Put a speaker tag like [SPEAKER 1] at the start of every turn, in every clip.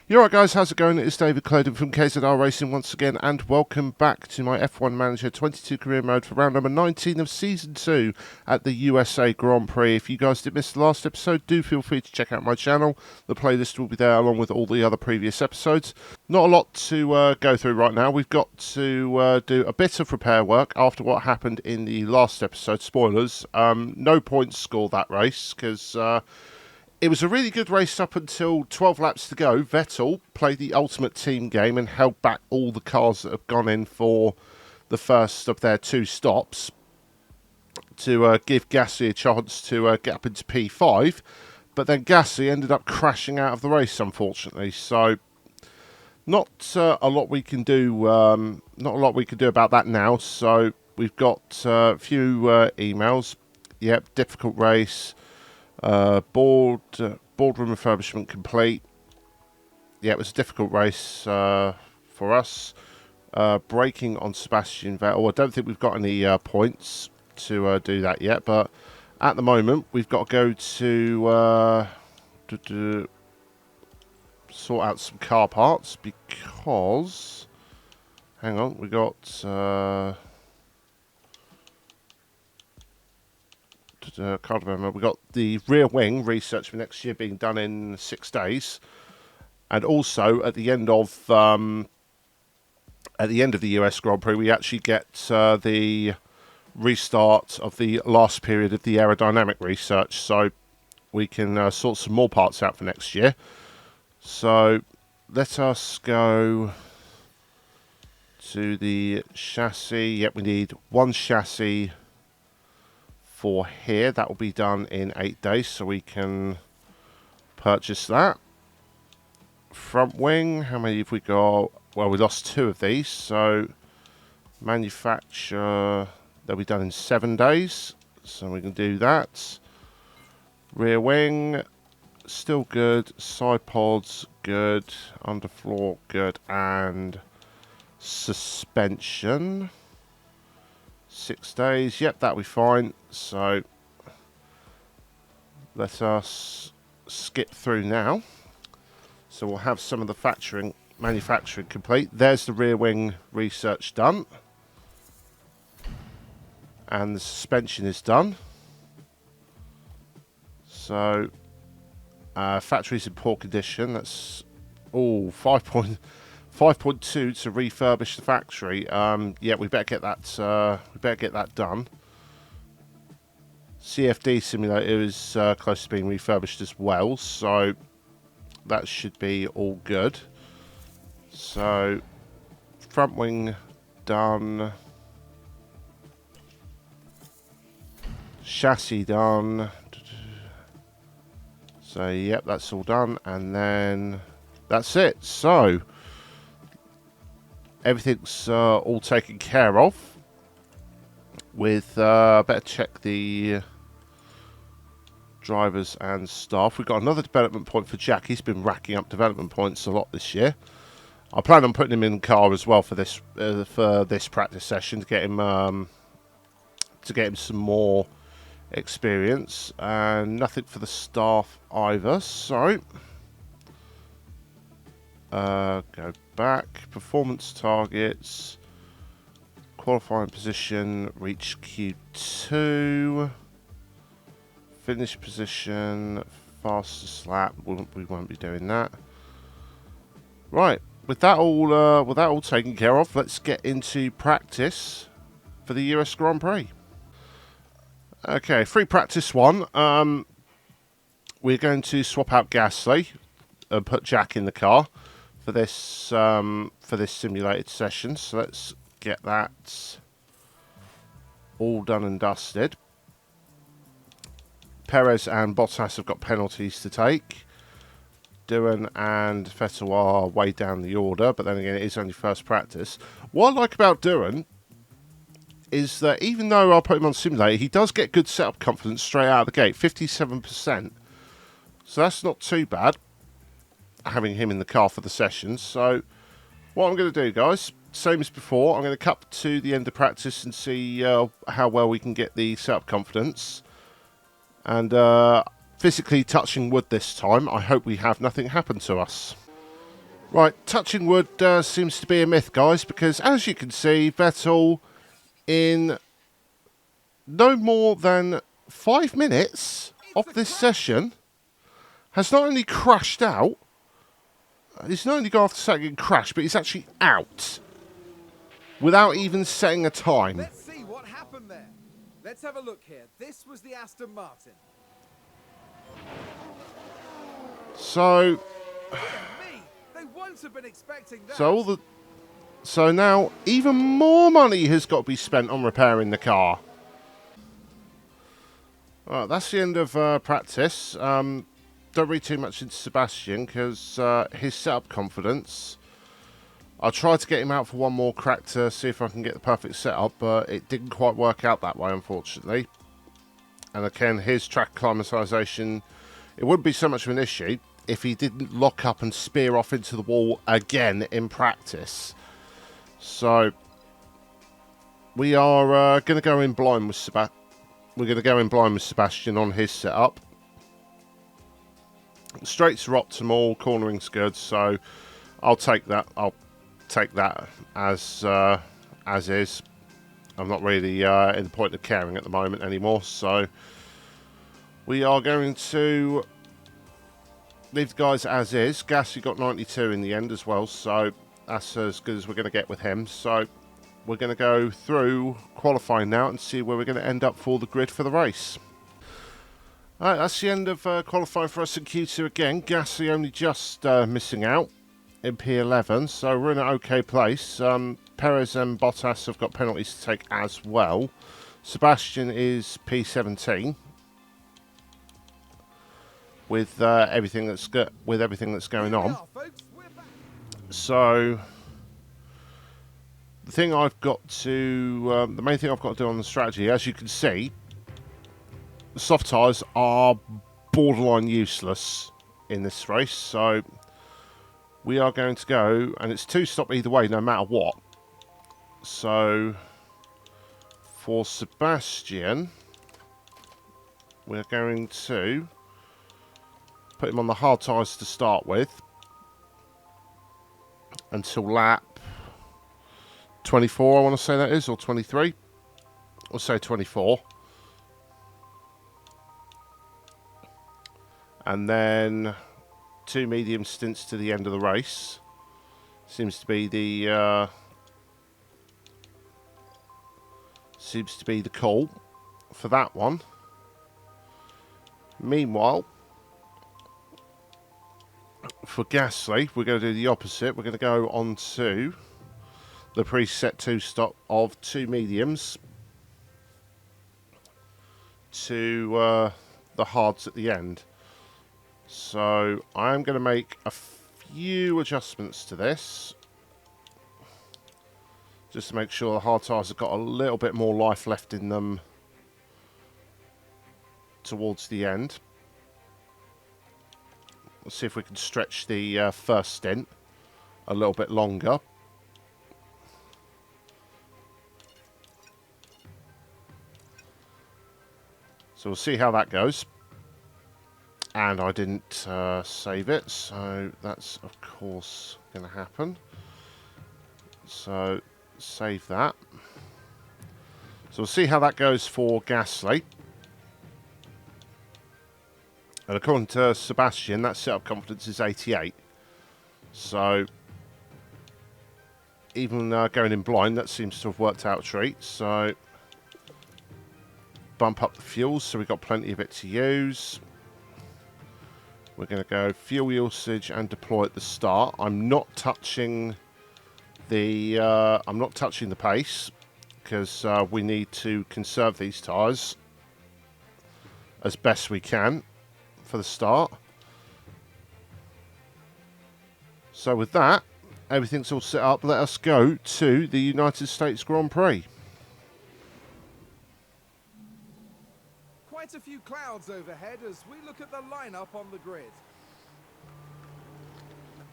[SPEAKER 1] You alright guys, how's it going? It's David Cloden from KZR Racing once again, and welcome back to my F1 Manager 22 career mode for round number 19 of Season 2 at the USA Grand Prix. If you guys did miss the last episode, do feel free to check out my channel. The playlist will be there along with all the other previous episodes. Not a lot to go through right now. We've got to do a bit of repair work after what happened in the last episode. Spoilers. No points scored that race because... it was a really good race up until 12 laps to go. Vettel played the ultimate team game and held back all the cars that have gone in for the first of their two stops to give Gasly a chance to get up into P5. But then Gasly ended up crashing out of the race, unfortunately. So not a lot we can do. Not a lot we can do about that now. So we've got a few emails. Yep, difficult race. Boardroom refurbishment complete. Yeah, it was a difficult race for us. Braking on Sebastian Vettel. I don't think we've got any points to do that yet, but at the moment we've got to go to sort out some car parts because... Hang on, we got... can't remember. We got the rear wing research for next year being done in 6 days, and also at the end of the US Grand Prix, we actually get the restart of the last period of the aerodynamic research, so we can sort some more parts out for next year. So let us go to the chassis. Yep, we need one chassis for here. That will be done in 8 days, so we can purchase that. Front wing, how many have we got? Well, we lost 2 of these, so manufacture, they'll be done in 7 days, so we can do that. Rear wing, still good. Side pods, good. Underfloor, good. And suspension, 6 days. Yep, that'll be fine. So let us skip through now. So we'll have some of the manufacturing complete. There's the rear wing research done, and the suspension is done. So factory's in poor condition. That's 5.2 to refurbish the factory. Yeah, we better get that. We better get that done. CFD simulator is close to being refurbished as well, so that should be all good. So front wing done, chassis done. So yep, that's all done, and then that's it. So everything's all taken care of. With better check the drivers and staff. We've got another development point for Jack. He's been racking up development points a lot this year. I plan on putting him in the car as well for this practice session to get him some more experience. And nothing for the staff either. So go back. Performance targets. Qualifying position. Reach Q2. Finish position. Fastest lap. We won't be doing that. Right. With that all taken care of, let's get into practice for the US Grand Prix. Okay, free practice 1. We're going to swap out Gasly and put Jack in the car for this simulated session. So let's get that all done and dusted. Perez and Bottas have got penalties to take. Doohan and Vettel are way down the order, but then again, it is only first practice. What I like about Doohan is that even though I'll put him on simulator, he does get good setup confidence straight out of the gate, 57%. So that's not too bad, having him in the car for the session. So what I'm going to do, guys, same as before, I'm going to cut to the end of practice and see how well we can get the setup confidence. And physically touching wood this time, I hope we have nothing happen to us. Right, touching wood seems to be a myth, guys, because as you can see, Vettel in no more than 5 minutes of this session has not only crashed out, he's not only gone off the second crash, but he's actually out without even setting a time.
[SPEAKER 2] Let's see what happened there. Let's have a look here. This was the Aston Martin.
[SPEAKER 1] So,
[SPEAKER 2] Me, they won't have been expecting that.
[SPEAKER 1] so now even more money has got to be spent on repairing the car. Right, that's the end of practice. Don't read too much into Sebastian because his setup confidence. I tried to get him out for one more crack to see if I can get the perfect setup, but it didn't quite work out that way, unfortunately. And again, his track acclimatization, it wouldn't be so much of an issue if he didn't lock up and spear off into the wall again in practice. So we are going to go in blind with Sebastian. We're going to go in blind with Sebastian on his setup. Straights are optimal, cornering's good, so I'll take that. I'll take that as is. I'm not really in the point of caring at the moment anymore, so we are going to leave the guys as is. Gasly got 92 in the end as well, so that's as good as we're going to get with him. So we're going to go through qualifying now and see where we're going to end up for the grid for the race. Alright, that's the end of qualifying for us in Q2 again. Gasly only just missing out in P11, so we're in an okay place. Perez and Bottas have got penalties to take as well. Sebastian is P17 with everything that's going on. So the thing I've got to, the main thing I've got to do on the strategy, as you can see, the soft tyres are borderline useless in this race. So we are going to go, and it's 2-stop either way, no matter what. So for Sebastian, we're going to put him on the hard tyres to start with until lap 24, I want to say that is, or 23. We'll say 24. And then 2 medium stints to the end of the race. Seems to be the call for that one. Meanwhile, for Gasly, we're going to do the opposite. We're going to go on to the preset 2-stop of 2 mediums to the hards at the end. So I'm going to make a few adjustments to this just to make sure the hard tyres have got a little bit more life left in them towards the end. Let's see if we can stretch the first stint a little bit longer. So we'll see how that goes. And I didn't save it, so that's of course going to happen. So save that. So we'll see how that goes for Gasly. And according to Sebastian, that setup confidence is 88. So even going in blind, that seems to have worked out a treat. So bump up the fuel, so we've got plenty of it to use. We're going to go fuel usage and deploy at the start. I'm not touching the pace because we need to conserve these tyres as best we can for the start. So with that, everything's all set up. Let us go to the United States Grand Prix.
[SPEAKER 2] Quite a few clouds overhead as we look at the lineup on the grid.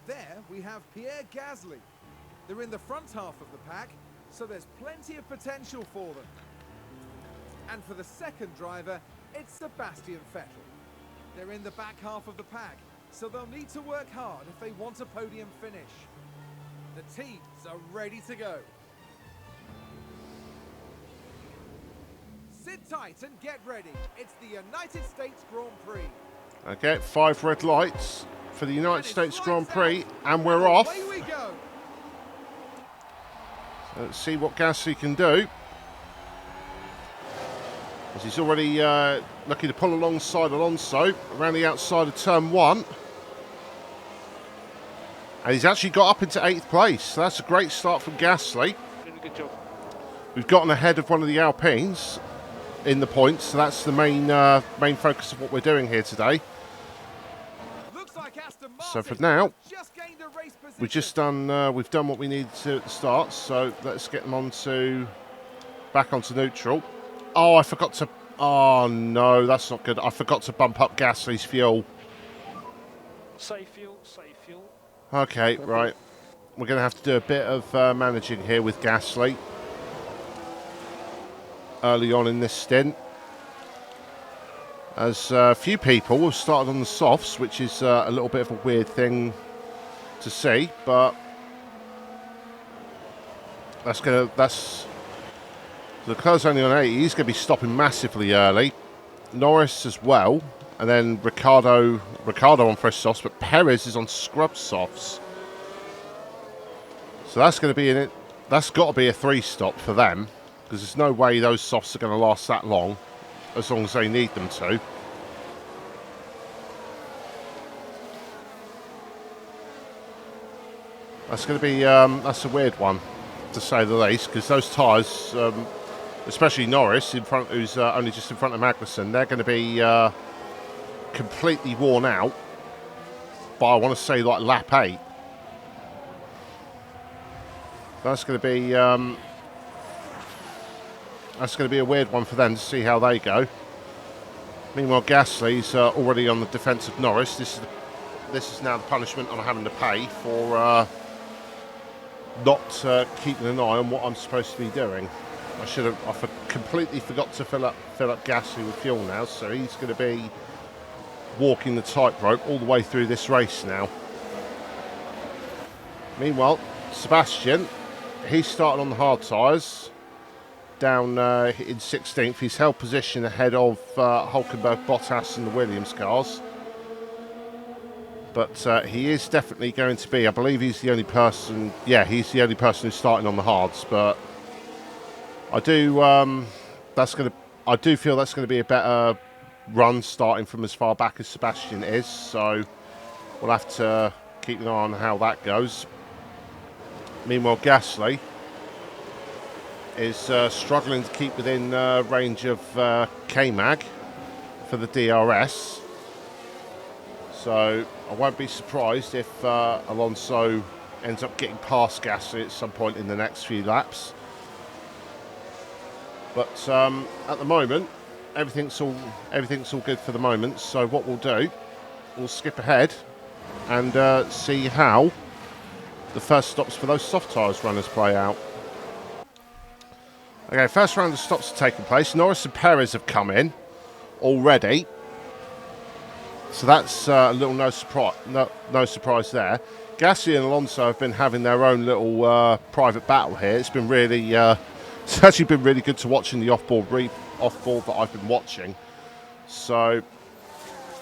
[SPEAKER 2] There we have Pierre Gasly. They're in the front half of the pack, so there's plenty of potential for them. And for the second driver, it's Sebastian Vettel. They're in the back half of the pack, so they'll need to work hard if they want a podium finish. The teams are ready to go. Sit tight and get ready. It's the United States Grand Prix.
[SPEAKER 1] Okay, 5 red lights for the United States Grand Prix, and we're off.
[SPEAKER 2] Away we go.
[SPEAKER 1] So let's see what Gasly can do. As he's already looking to pull alongside Alonso around the outside of turn 1. And he's actually got up into 8th place. So that's a great start from Gasly.
[SPEAKER 3] Really good job.
[SPEAKER 1] We've gotten ahead of one of the Alpines in the points, so that's the main focus of what we're doing here today.
[SPEAKER 2] Looks like Aston
[SPEAKER 1] So for
[SPEAKER 2] Martin
[SPEAKER 1] now,
[SPEAKER 2] just gained a race position.
[SPEAKER 1] we've done what we needed to at the start. So let's get them back onto neutral. Oh, I forgot to. Oh no, that's not good. I forgot to bump up Gasly's fuel.
[SPEAKER 3] Safe fuel, safe fuel.
[SPEAKER 1] Okay, right. We're going to have to do a bit of managing here with Gasly early on in this stint, as a few people have started on the softs, which is a little bit of a weird thing to see, but Leclerc's only on 80. He's going to be stopping massively early. Norris as well, and then Ricardo on fresh softs, but Perez is on scrub softs. So that's going to be that's got to be a 3-stop for them, because there's no way those softs are going to last that long as they need them to. That's going to be that's a weird one, to say the least, because those tyres, especially Norris in front, who's only just in front of Magnussen, they're going to be completely worn out by, I want to say, like lap 8. That's going to be a weird one for them to see how they go. Meanwhile, Gasly's already on the defence of Norris. This is now the punishment I'm having to pay for not keeping an eye on what I'm supposed to be doing. I completely forgot to fill up Gasly with fuel now, so he's going to be walking the tightrope all the way through this race now. Meanwhile, Sebastian, he started on the hard tyres, down in 16th. He's held position ahead of Hülkenberg, Bottas and the Williams cars. But he is definitely going to be, I believe he's the only person, he's the only person who's starting on the hards. But I do feel that's going to be a better run starting from as far back as Sebastian is. So we'll have to keep an eye on how that goes. Meanwhile, Gasly is struggling to keep within range of K-Mag for the DRS. So I won't be surprised if Alonso ends up getting past Gasly at some point in the next few laps. But at the moment, everything's all good for the moment. So what we'll do, we'll skip ahead and see how the first stops for those soft tyres runners play out. Okay, first round of stops have taken place. Norris and Perez have come in already. So that's a little no surprise there. Gasly and Alonso have been having their own little private battle here. It's been really, it's actually been really good to watch in the off-board that I've been watching. So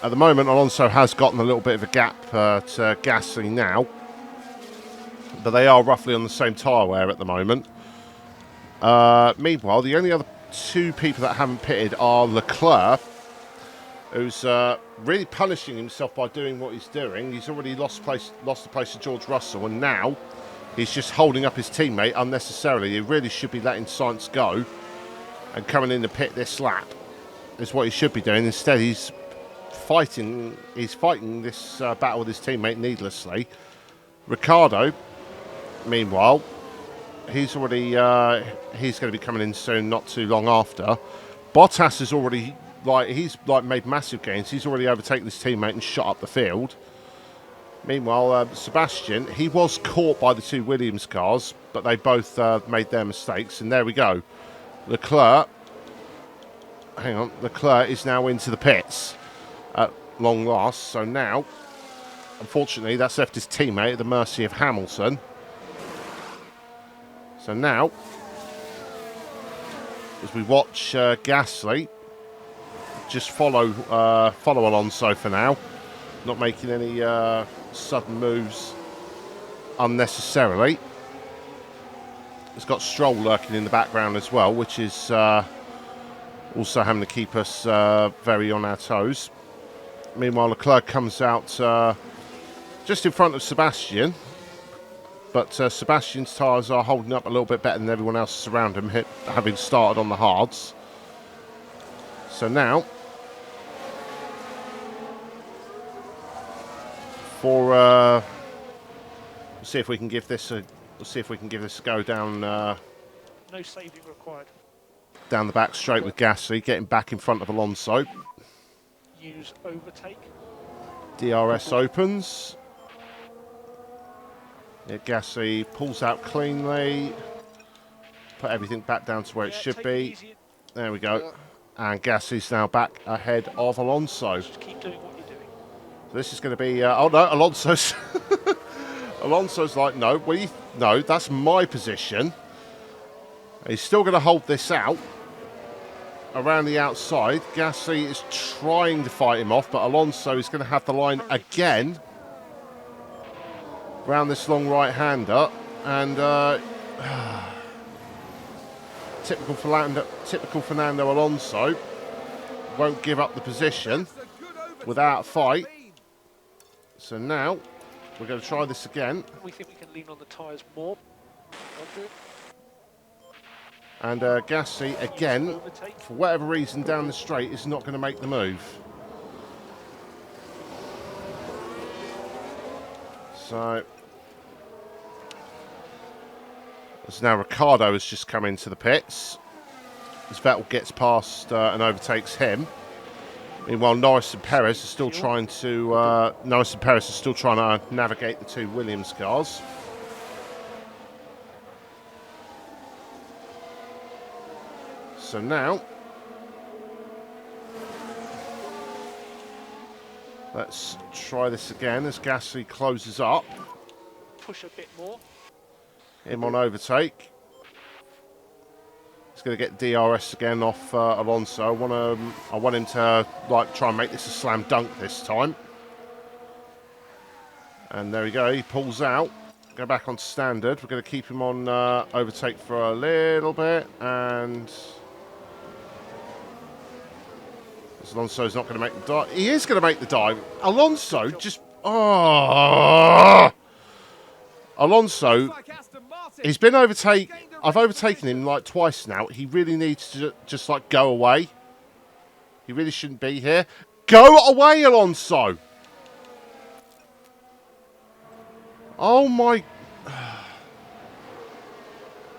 [SPEAKER 1] at the moment, Alonso has gotten a little bit of a gap to Gasly now, but they are roughly on the same tyre wear at the moment. Meanwhile, the only other two people that haven't pitted are Leclerc, who's really punishing himself by doing what he's doing. He's already lost the place to George Russell, and now he's just holding up his teammate unnecessarily. He really should be letting Sainz go and coming in to pit this lap is what he should be doing. Instead, he's fighting this battle with his teammate needlessly. Ricardo, meanwhile, he's going to be coming in soon, not too long after. Bottas is already made massive gains. He's already overtaken his teammate and shot up the field. Meanwhile, Sebastian, he was caught by the two Williams cars, but they both made their mistakes. And there we go. Leclerc is now into the pits at long last. So now unfortunately, that's left his teammate at the mercy of Hamilton. So now, as we watch Gasly just follow Alonso for now, not making any sudden moves unnecessarily. It's got Stroll lurking in the background as well, which is also having to keep us very on our toes. Meanwhile, Leclerc comes out just in front of Sebastian, but Sebastian's tyres are holding up a little bit better than everyone else around him, having started on the hards. So now, we'll see if we can give this a go down.
[SPEAKER 3] No saving required.
[SPEAKER 1] Down the back straight with Gasly, getting back in front of Alonso.
[SPEAKER 3] Use overtake.
[SPEAKER 1] DRS opens. Yeah, Gasly pulls out cleanly. Put everything back down to where it should be. There we go. And Gasly's now back ahead of Alonso.
[SPEAKER 3] Just keep doing what you're doing.
[SPEAKER 1] So this is going to be... oh no, Alonso's... Alonso's like, no, no, that's my position. He's still going to hold this out around the outside. Gasly is trying to fight him off, but Alonso is going to have the line again around this long right-hander. And typical Fernando Alonso won't give up the position without a fight. So now we're going to try this again.
[SPEAKER 3] We think we can lean on the tyres more.
[SPEAKER 1] And Gasly, again, for whatever reason, down the straight is not going to make the move. So, as now Ricciardo has just come into the pits, as Vettel gets past and overtakes him. Meanwhile, Norris and Perez are still trying to navigate the two Williams cars. So now, let's try this again as Gasly closes up.
[SPEAKER 3] Push a bit more.
[SPEAKER 1] Him on overtake. He's going to get DRS again off Alonso. I want him to try and make this a slam dunk this time. And there we go. He pulls out. Go back on standard. We're going to keep him on overtake for a little bit, and Alonso's not going to make the dive. He is going to make the dive. Alonso just... Oh! Alonso, he's been overtaken. I've overtaken him twice now. He really needs to just go away. He really shouldn't be here. Go away, Alonso! Oh my...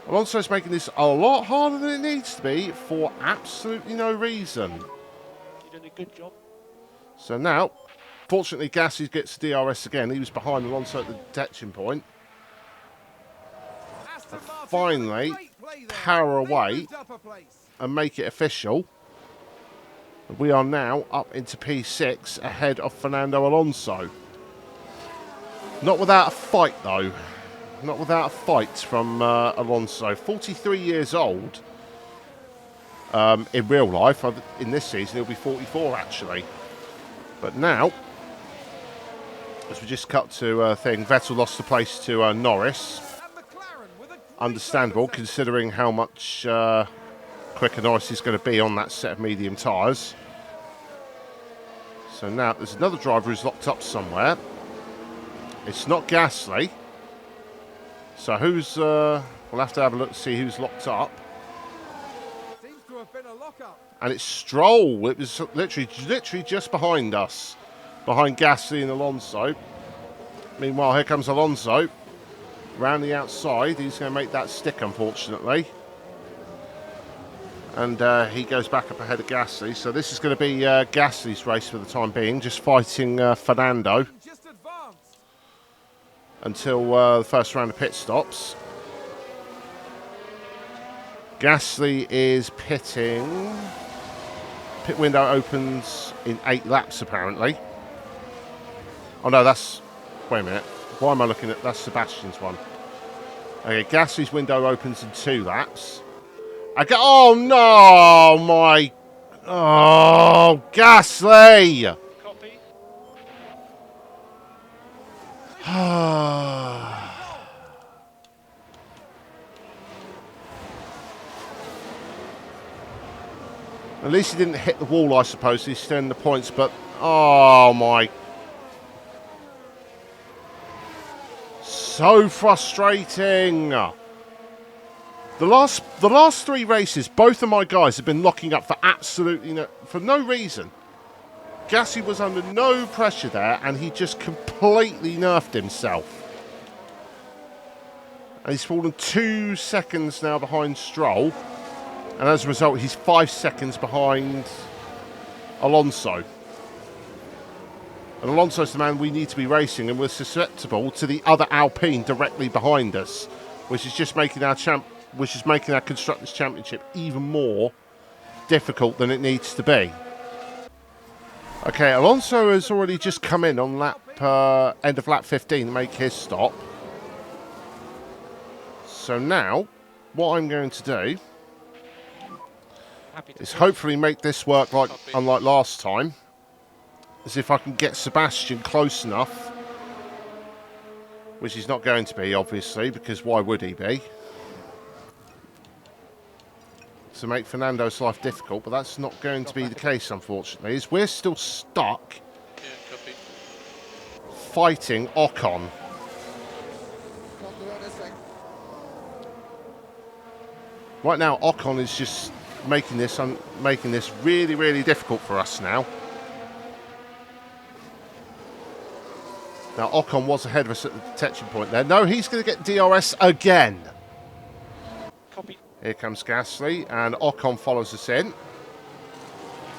[SPEAKER 1] Alonso's making this a lot harder than it needs to be for absolutely no reason.
[SPEAKER 3] You're doing a good job.
[SPEAKER 1] So now, fortunately, Gasly gets DRS again. He was behind Alonso at the detection point. And finally, power away and make it official. We are now up into P6 ahead of Fernando Alonso. Not without a fight, though. Not without a fight from Alonso. 43 years old. In real life, in this season, he'll be 44, actually. But now, as we just cut to a thing, Vettel lost the place to Norris. Understandable, considering how much quicker Norris is going to be on that set of medium tyres. So now, there's another driver who's locked up somewhere. It's not Gasly. So who's... we'll have to have a look to see who's locked up.
[SPEAKER 2] Seems to have been a lockup. And
[SPEAKER 1] it's Stroll. It was literally just behind us. Behind Gasly and Alonso. Meanwhile, here comes Alonso. Round the outside. He's going to make that stick, unfortunately. And he goes back up ahead of Gasly. So this is going to be Gasly's race for the time being. Just fighting Fernando. Until the first round of pit stops. Gasly is pitting. Pit window opens in 8 laps, apparently. Oh no, that's Wait a minute. Why am I looking at... That's Sebastian's one. Okay, Gasly's window opens in 2 laps. Oh, no! My... Oh, Gasly!
[SPEAKER 3] Copy.
[SPEAKER 1] At least he didn't hit the wall, I suppose. He's still in the points, but... Oh, my... So frustrating. The last 3 races, both of my guys have been locking up for absolutely for no reason. Gasly was under no pressure there, and he just completely nerfed himself. And he's fallen 2 seconds now behind Stroll. And as a result, he's 5 seconds behind Alonso. And Alonso's the man we need to be racing, and we're susceptible to the other Alpine directly behind us, which is just making our Constructors' Championship even more difficult than it needs to be. Okay, Alonso has already just come in on end of lap 15 to make his stop. So now, what I'm going to do is hopefully make this work unlike last time. As if I can get Sebastian close enough, which he's not going to be, obviously, because why would he be? To make Fernando's life difficult, but that's not going to be the case, unfortunately, as we're still stuck fighting Ocon. Right now, Ocon is just making this really, really difficult for us now. Now, Ocon was ahead of us at the detection point there. No, he's going to get DRS again.
[SPEAKER 3] Copy.
[SPEAKER 1] Here comes Gasly, and Ocon follows us in.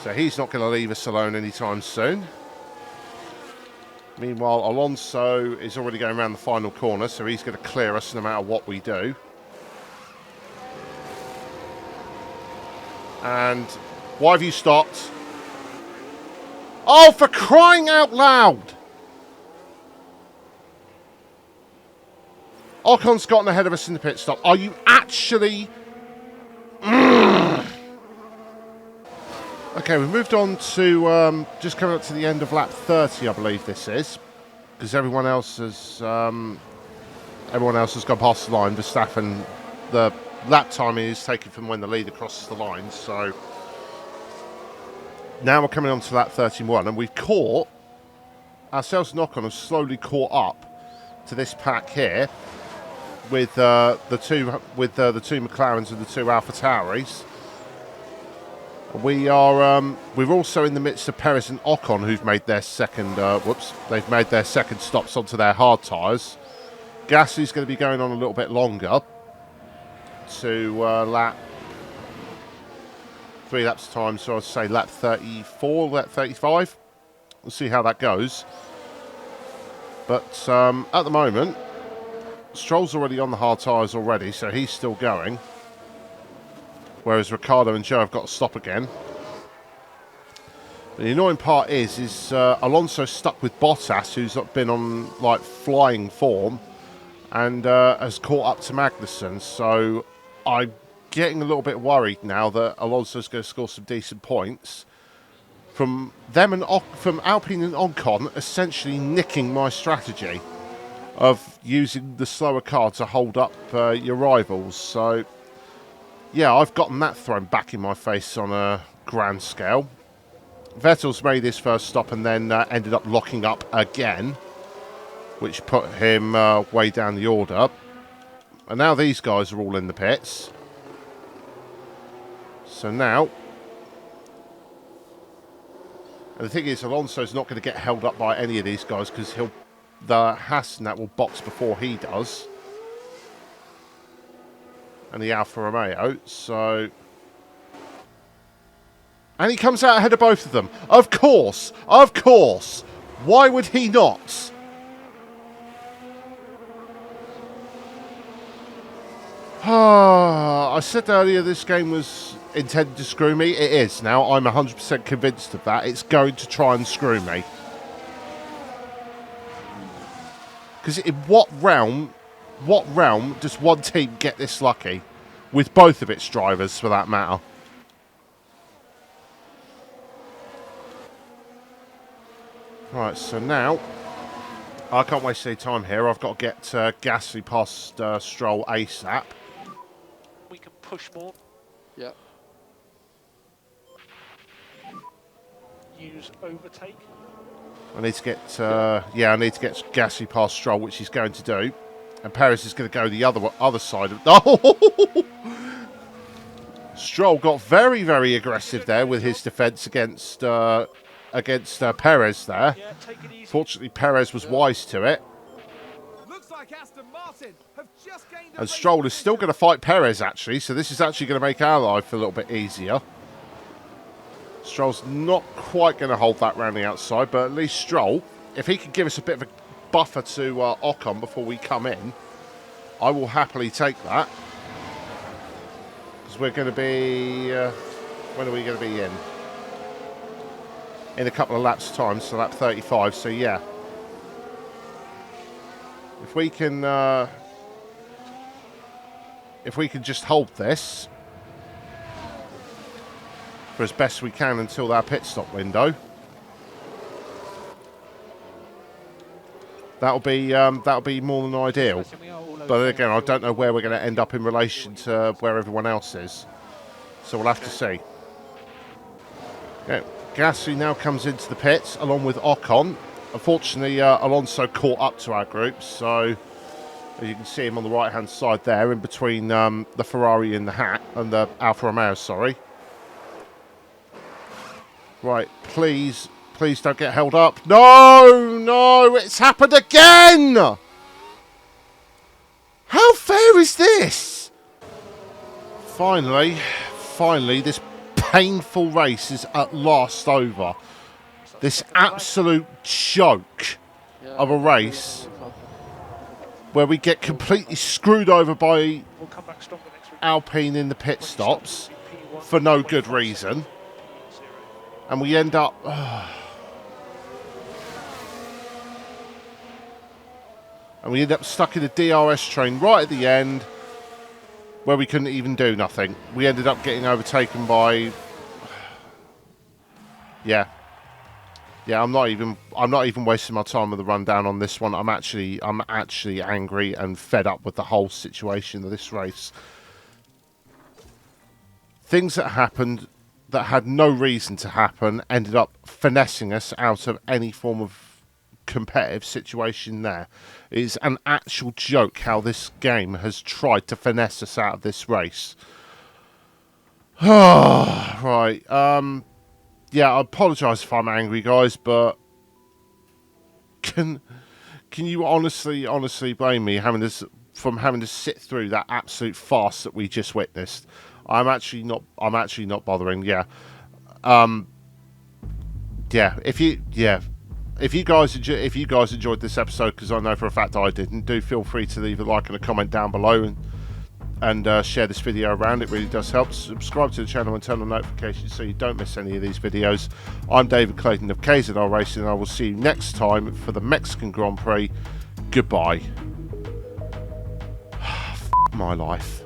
[SPEAKER 1] So he's not going to leave us alone anytime soon. Meanwhile, Alonso is already going around the final corner, so he's going to clear us no matter what we do. And why have you stopped? Oh, for crying out loud! Ocon's gotten ahead of us in the pit stop. Are you actually... Okay, we've moved on to just coming up to the end of lap 30, I believe this is. Because everyone else has gone past the line. Verstappen, the lap timing is taken from when the leader crosses the line. So now we're coming on to lap 31, and we've caught... Ourselves and Ocon have slowly caught up to this pack here. With the two McLarens and the 2 AlphaTauris. We're also in the midst of Perez and Ocon, who've made their second stops onto their hard tyres. Gasly's going to be going on a little bit longer to 3 laps time, so I'd say lap 34, lap 35. We'll see how that goes. But at the moment, Stroll's already on the hard tyres already, so he's still going. Whereas Ricciardo and Joe have got to stop again. But the annoying part is Alonso stuck with Bottas, who's been on flying form, and has caught up to Magnussen. So I'm getting a little bit worried now that Alonso's going to score some decent points from them and from Alpine and Ocon, essentially nicking my strategy of using the slower car to hold up your rivals. So, yeah, I've gotten that thrown back in my face on a grand scale. Vettel's made his first stop and then ended up locking up again, which put him way down the order. And now these guys are all in the pits. So now... And the thing is, Alonso's not going to get held up by any of these guys because the Haas and that will box before he does. And the Alfa Romeo, so... And he comes out ahead of both of them. Of course! Of course! Why would he not? I said earlier this game was intended to screw me. It is now. I'm 100% convinced of that. It's going to try and screw me. Because in what realm does one team get this lucky? With both of its drivers, for that matter. Right, so now, I can't waste any time here. I've got to get Gasly past Stroll ASAP.
[SPEAKER 3] We can push more.
[SPEAKER 4] Yeah.
[SPEAKER 3] Use overtake.
[SPEAKER 1] I need to get, I need to get Gasly past Stroll, which he's going to do. And Perez is going to go the other side of... Oh! Stroll got very, very aggressive there with his defence against Perez there.
[SPEAKER 3] Yeah, take it easy.
[SPEAKER 1] Fortunately, Perez was wise to it.
[SPEAKER 2] Looks like Aston Martin have just gained a
[SPEAKER 1] And
[SPEAKER 2] race
[SPEAKER 1] Stroll is still
[SPEAKER 2] position.
[SPEAKER 1] going to fight Perez, actually. So this is actually going to make our life a little bit easier. Stroll's not quite going to hold that round the outside, but at least Stroll, if he can give us a bit of a buffer to Ocon before we come in, I will happily take that. Because we're going to be... when are we going to be in? In a couple of laps' time, so lap 35, so yeah. If we can just hold this for as best we can until our pit stop window, that'll be more than ideal. But again, I don't know where we're going to end up in relation to where everyone else is, so we'll have to see. Okay, Gasly now comes into the pits along with Ocon. Unfortunately, Alonso caught up to our group, so as you can see him on the right-hand side there, in between the Ferrari and the Alfa Romeo, sorry. Right, please don't get held up. No, it's happened again! How fair is this? Finally, this painful race is at last over. This absolute joke of a race where we get completely screwed over by
[SPEAKER 3] We'll come back stronger next week.
[SPEAKER 1] Alpine in the pit stops for no good reason. And we end up... and we end up stuck in a DRS train right at the end where we couldn't even do nothing. We ended up getting overtaken by... Yeah, I'm not even wasting my time with the rundown on this one. I'm actually angry and fed up with the whole situation of this race. Things that happened that had no reason to happen ended up finessing us out of any form of competitive situation there. It is an actual joke how this game has tried to finesse us out of this race. Right, yeah, I apologise if I'm angry, guys, but can you honestly blame me having to sit through that absolute farce that we just witnessed? I'm actually not bothering. Yeah, If you guys enjoyed this episode, because I know for a fact I didn't, do feel free to leave a like and a comment down below and share this video around. It really does help. Subscribe to the channel and turn on notifications so you don't miss any of these videos. I'm David Clayton of KZR Racing, and I will see you next time for the Mexican Grand Prix. Goodbye. F my life.